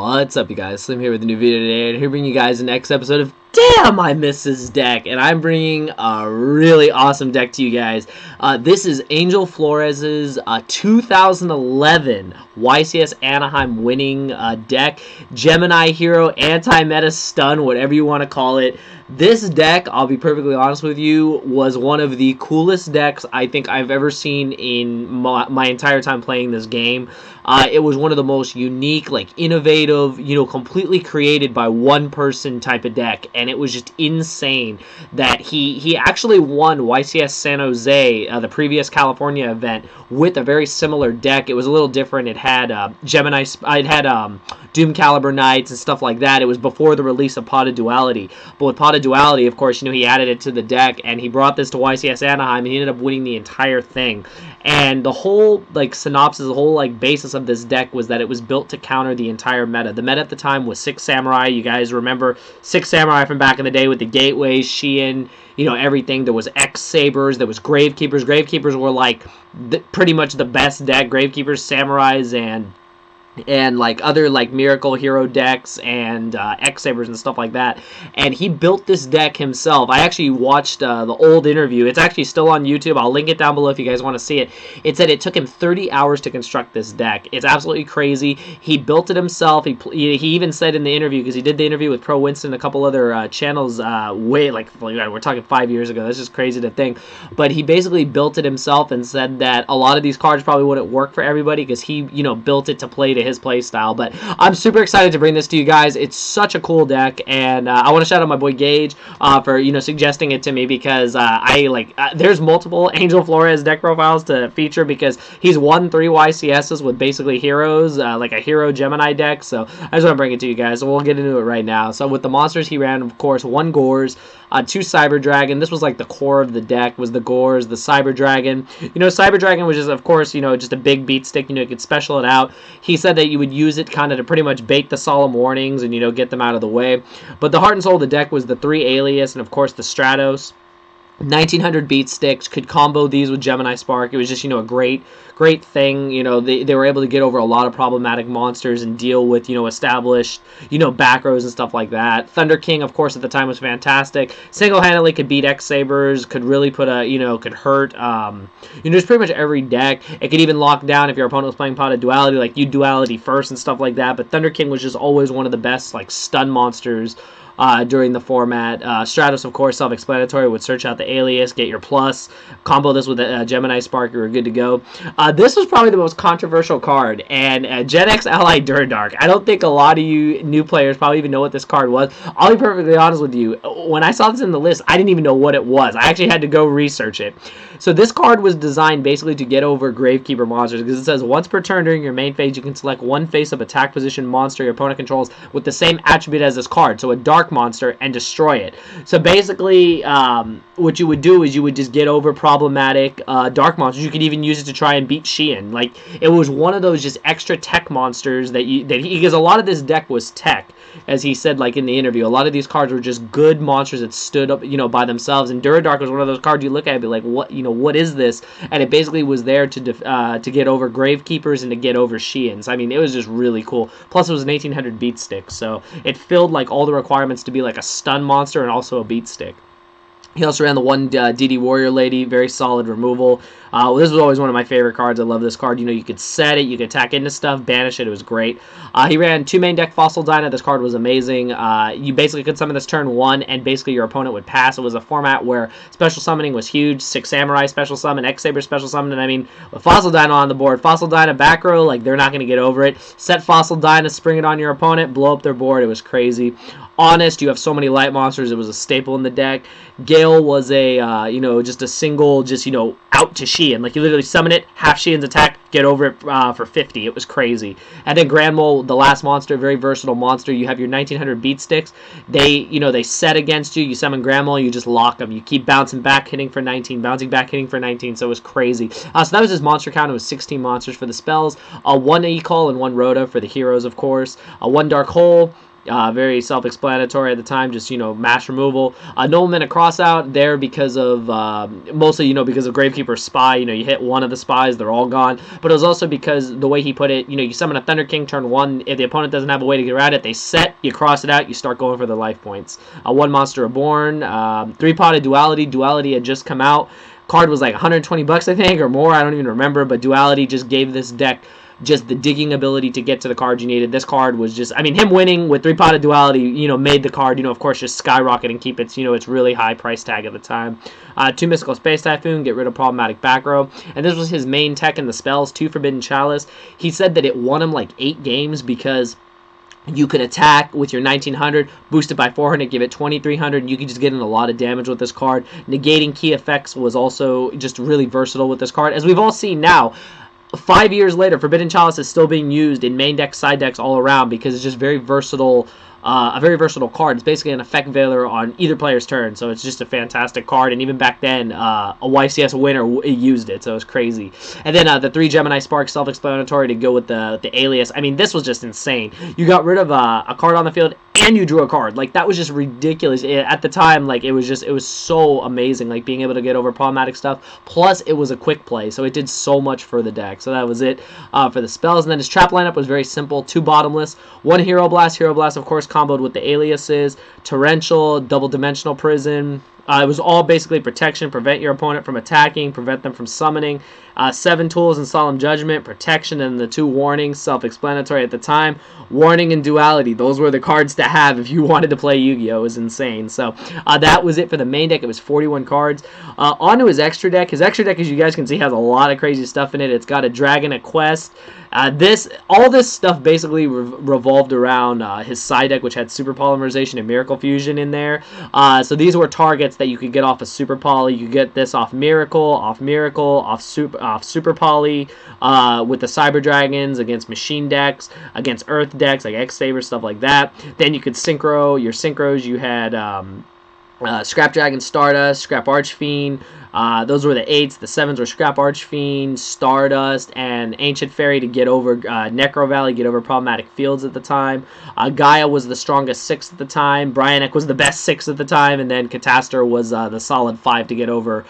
What's up, you guys? Slim here with a new video today, and here bringing you guys the next episode of Damn, I Miss This Deck, and I'm bringing a really awesome deck to you guys. This is Angel Flores's 2011 YCS Anaheim winning deck. Gemini Hero, Anti-Meta Stun, whatever you want to call it. This deck, I'll be perfectly honest with you, was one of the coolest decks I think I've ever seen in my entire time playing this game. It was one of the most unique, like innovative, completely created by one person type of deck, and it was just insane that he actually won YCS San Jose, the previous California event, with a very similar deck. It was a little different. It had Gemini, it had Doom Caliber Knights and stuff like that. It was before the release of Pot of Duality, but with Pot of Duality, of course, he added it to the deck, and he brought this to YCS Anaheim, and he ended up winning the entire thing. And the whole synopsis, the whole basis of this deck was that it was built to counter the entire meta. The meta at the time was 6 Samurai. You guys remember 6 Samurai from back in the day with the Gateways, Shein, everything. There was X Sabers, there was Gravekeepers. Gravekeepers were pretty much the best deck. Gravekeepers, Samurais, and other Miracle Hero decks and X-Sabers and stuff like that. And he built this deck himself. I actually watched the old interview. It's actually still on YouTube. I'll link it down below if you guys want to see it. It said it took him 30 hours to construct this deck. It's absolutely crazy. He built it himself. He even said in the interview, because he did the interview with Pro Winston and a couple other channels we're talking 5 years ago. That's just crazy to think. But he basically built it himself and said that a lot of these cards probably wouldn't work for everybody because he, built it to play to his play style. But I'm super excited to bring this to you guys. It's such a cool deck, and I want to shout out my boy Gage for suggesting it to me, because there's multiple Angel Flores deck profiles to feature, because he's won 3 YCSs with basically heroes, like a hero Gemini deck. So I just want to bring it to you guys. So we'll get into it right now. So with the monsters, he ran, of course, 1 Gores, 2 Cyber Dragon. This was the core of the deck, was the Gores, the Cyber Dragon. Cyber Dragon was just, of course, just a big beat stick. You could special it out. He said that you would use it kind of to pretty much bait the Solemn Warnings and, get them out of the way. But the heart and soul of the deck was the 3 Alias and, of course, the Stratos. 1900 beat sticks, could combo these with Gemini Spark. It was just, a great thing. They were able to get over a lot of problematic monsters and deal with, established, back rows and stuff like that. Thunder King, of course, at the time was fantastic. Single-handedly could beat X-Sabers, could really put a, could hurt, just pretty much every deck. It could even lock down if your opponent was playing Pot of Duality, you Duality first and stuff like that. But Thunder King was just always one of the best, stun monsters during the format. Stratos, of course, self-explanatory, would search out the Alias, get your plus, combo this with a Gemini Spark, you were good to go. This was probably the most controversial card, and Gen X Ally Durdark. I don't think a lot of you new players probably even know what this card was. I'll be perfectly honest with you. When I saw this in the list, I didn't even know what it was. I actually had to go research it. So this card was designed basically to get over Gravekeeper monsters, because it says once per turn during your main phase, you can select one face-up attack position monster your opponent controls with the same attribute as this card, so a dark monster, and destroy it. So basically, what you would do is you would just get over problematic dark monsters. You could even use it to try and beat Shein. It was one of those just extra tech monsters because a lot of this deck was tech, as he said in the interview. A lot of these cards were just good monsters that stood up by themselves, and Durdark was one of those cards you look at and be like, what is this? And it basically was there to get over Gravekeepers and to get over Sheins. I mean, it was just really cool. Plus it was an 1800 beat stick, so it filled all the requirements to be a stun monster and also a beat stick. He also ran the 1 DD Warrior Lady, very solid removal. This was always one of my favorite cards. I love this card. You could set it, you could attack into stuff, banish it. It was great. He ran 2 main deck Fossil Dyna. This card was amazing. You basically could summon this turn 1, and basically your opponent would pass. It was a format where special summoning was huge. 6 Samurai special summon, X-Saber special summon, and I mean, with Fossil Dyna on the board, Fossil Dyna back row, they're not going to get over it. Set Fossil Dyna, spring it on your opponent, blow up their board. It was crazy. Honest, you have so many light monsters. It was a staple in the deck. Gale was a, just a single, out to Shein. You literally summon it, half Shein's attack, get over it for 50. It was crazy. And then Grand Mole, the last monster, very versatile monster. You have your 1900 beat sticks. They set against you. You summon Grand Mole, you just lock them. You keep bouncing back, hitting for 19, bouncing back, hitting for 19. So it was crazy. So that was his monster count. It was 16 monsters for the spells. 1 Ecol and 1 Rhoda for the heroes, of course. 1 Dark Hole. Very self-explanatory at the time, just, mass removal. Nobleman a crossout there because of, mostly, because of Gravekeeper's Spy. You hit one of the spies, they're all gone. But it was also because the way he put it, you summon a Thunder King turn 1. If the opponent doesn't have a way to get around it, they set, you cross it out, you start going for the life points. One Monster Reborn, 3-potted Duality. Duality had just come out. Card was like 120 bucks, I think, or more. I don't even remember, but Duality just gave this deck just the digging ability to get to the cards you needed. This card was just, him winning with 3-potted Duality, made the card, of course, just skyrocket and keep its, its really high price tag at the time. 2 Mystical Space Typhoon, get rid of problematic back row. And this was his main tech in the spells, 2 Forbidden Chalice. He said that it won him like 8 games because you could attack with your 1900, boost it by 400, give it 2300, and you could just get in a lot of damage with this card. Negating key effects was also just really versatile with this card. As we've all seen now, 5 years later, Forbidden Chalice is still being used in main decks, side decks, all around because it's just very versatile. A very versatile card. It's basically an effect veiler on either player's turn, so it's just a fantastic card. And even back then, a YCS winner used it, so it was crazy. And then the 3 Gemini Sparks, self-explanatory to go with the alias. This was just insane. You got rid of a card on the field, and you drew a card. Like, that was just ridiculous. At the time, like, it was so amazing, like, being able to get over problematic stuff. Plus, it was a quick play, so it did so much for the deck. So that was it for the spells. And then his trap lineup was very simple. 2 Bottomless, 1 Hero Blast, of course, comboed with the aliases, Torrential, Double Dimensional Prison. It was all basically protection, prevent your opponent from attacking, prevent them from summoning. 7 Tools and Solemn Judgment, protection, and the 2 warnings, self-explanatory at the time. Warning and Duality, those were the cards to have if you wanted to play Yu-Gi-Oh! It was insane. So that was it for the main deck. It was 41 cards. On to his extra deck. His extra deck, as you guys can see, has a lot of crazy stuff in it. It's got a Dragon, a Quest. All this stuff basically revolved around his side deck, which had Super Polymerization and Miracle Fusion in there. So these were targets that you could get off of Super Poly. You could get this off Miracle, off Super Poly, with the Cyber Dragons, against Machine decks, against Earth decks, like X-Saber, stuff like that. Then you could synchro your synchros. You had Scrap Dragon, Stardust, Scrap Archfiend. Those were the 8s. The 7s were Scrap Archfiend, Stardust, and Ancient Fairy to get over Necro Valley, get over problematic fields at the time. Gaia was the strongest 6 at the time. Bryanek was the best 6 at the time, and then Catastor was the solid 5 to get over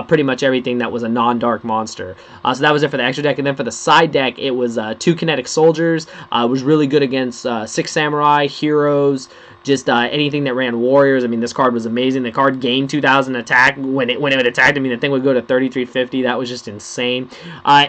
pretty much everything that was a non-dark monster. So that was it for the extra deck. And then for the side deck, it was 2 Kinetic Soldiers. It was really good against 6 Samurai, Heroes, just anything that ran Warriors. This card was amazing. The card gained 2,000 attack when it attacked. The thing would go to 3350. That was just insane.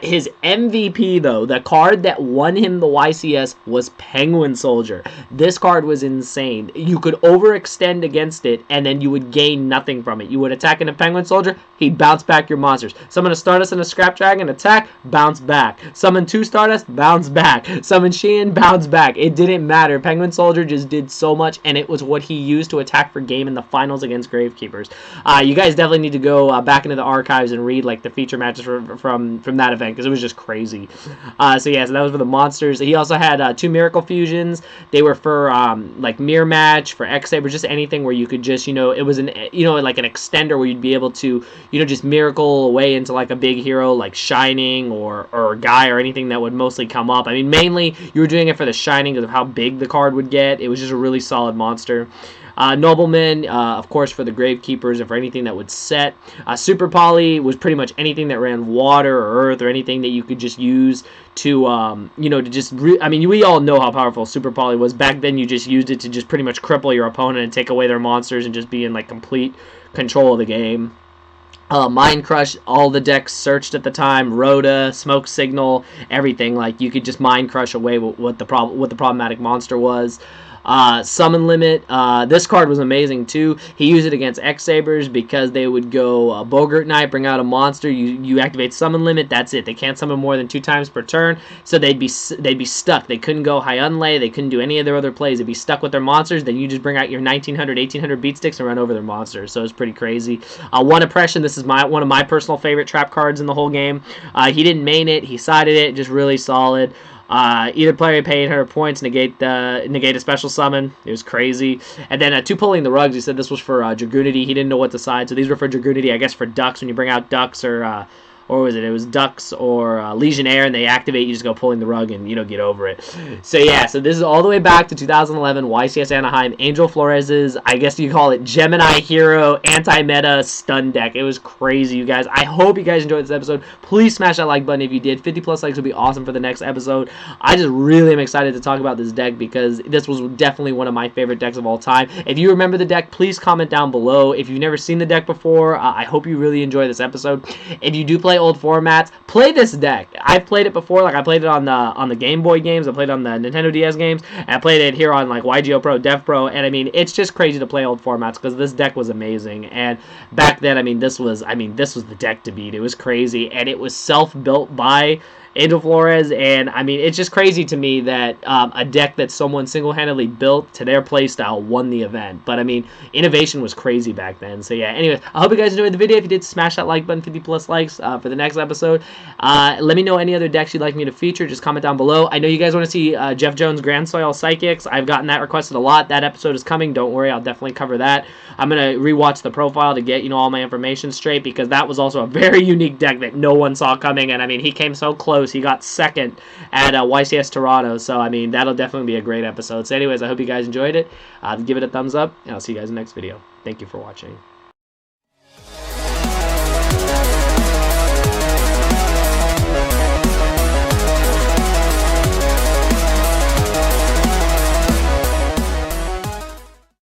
His MVP, though, the card that won him the YCS was Penguin Soldier. This card was insane. You could overextend against it, and then you would gain nothing from it. You would attack into Penguin Soldier, he'd bounce back your monsters. Summon a Stardust and a Scrap Dragon, attack, bounce back. Summon 2 Stardust, bounce back. Summon Sheehan, bounce back. It didn't matter. Penguin Soldier just did so much, and it was what he used to attack for game in the finals against Gravekeepers. You guys definitely need to go back into the archives and read like the feature matches from that event, because it was just crazy. So that was for the monsters. He also had 2 Miracle Fusions. They were for like Mirror Match, for X-Saber, just anything where you could just, it was like an extender where you'd be able to, just miracle away into like a big hero like Shining or Guy or anything that would mostly come up. Mainly you were doing it for the Shining because of how big the card would get. It was just a really solid monster. Nobleman, of course, for the Gravekeepers and for anything that would set. Super Poly was pretty much anything that ran water or earth or anything that you could just use to, to just... we all know how powerful Super Poly was. Back then, you just used it to just pretty much cripple your opponent and take away their monsters and just be in, like, complete control of the game. Mind Crush, all the decks searched at the time, Rhoda, Smoke Signal, everything. Like, you could just Mind Crush away what the problematic monster was. Summon Limit, this card was amazing too. He used it against X-Sabers because they would go Bogart Knight, bring out a monster, you activate Summon Limit, that's it. They can't summon more than 2 times per turn, so they'd be stuck. They couldn't go High Unlay, they couldn't do any of their other plays. They'd be stuck with their monsters, then you just bring out your 1900, 1800 beat sticks and run over their monsters, so it's pretty crazy. One Oppression, this is one of my personal favorite trap cards in the whole game. He didn't main it, he sided it, just really solid. Either player pay 800 points, negate a special summon. It was crazy. And then 2 Pulling the Rugs. He said this was for Dragoonity. He didn't know what to side, so these were for Dragoonity, I guess for ducks. When you bring out ducks or or was it? It was Dux or Legionnaire, and they activate. You just go pulling the rug and get over it. So yeah, so this is all the way back to 2011 YCS Anaheim. Angel Flores's, I guess you call it Gemini Hero anti-meta stun deck. It was crazy, you guys. I hope you guys enjoyed this episode. Please smash that like button if you did. 50 plus likes would be awesome for the next episode. I just really am excited to talk about this deck because this was definitely one of my favorite decks of all time. If you remember the deck, please comment down below. If you've never seen the deck before, I hope you really enjoy this episode. If you do play old formats, play this deck. I've played it before. Like I played it on the Game Boy games. I played it on the Nintendo DS games. And I played it here on like YGO Pro, Dev Pro. And I mean, it's just crazy to play old formats because this deck was amazing. And back then, I mean, this was the deck to beat. It was crazy, and it was self-built by Angel Flores, and I mean, it's just crazy to me that a deck that someone single-handedly built to their playstyle won the event. But I mean, innovation was crazy back then. So yeah, anyways, I hope you guys enjoyed the video. If you did, smash that like button, 50 plus likes for the next episode. Let me know any other decks you'd like me to feature. Just comment down below. I know you guys want to see Jeff Jones Grand Soil Psychics. I've gotten that requested a lot. That episode is coming. Don't worry, I'll definitely cover that. I'm gonna rewatch the profile to get all my information straight, because that was also a very unique deck that no one saw coming. And I mean, he came so close. He got second at YCS Toronto. So I mean, that'll definitely be a great episode. So anyways, I hope you guys enjoyed it. Give it a thumbs up, and I'll see you guys in the next video. Thank you for watching.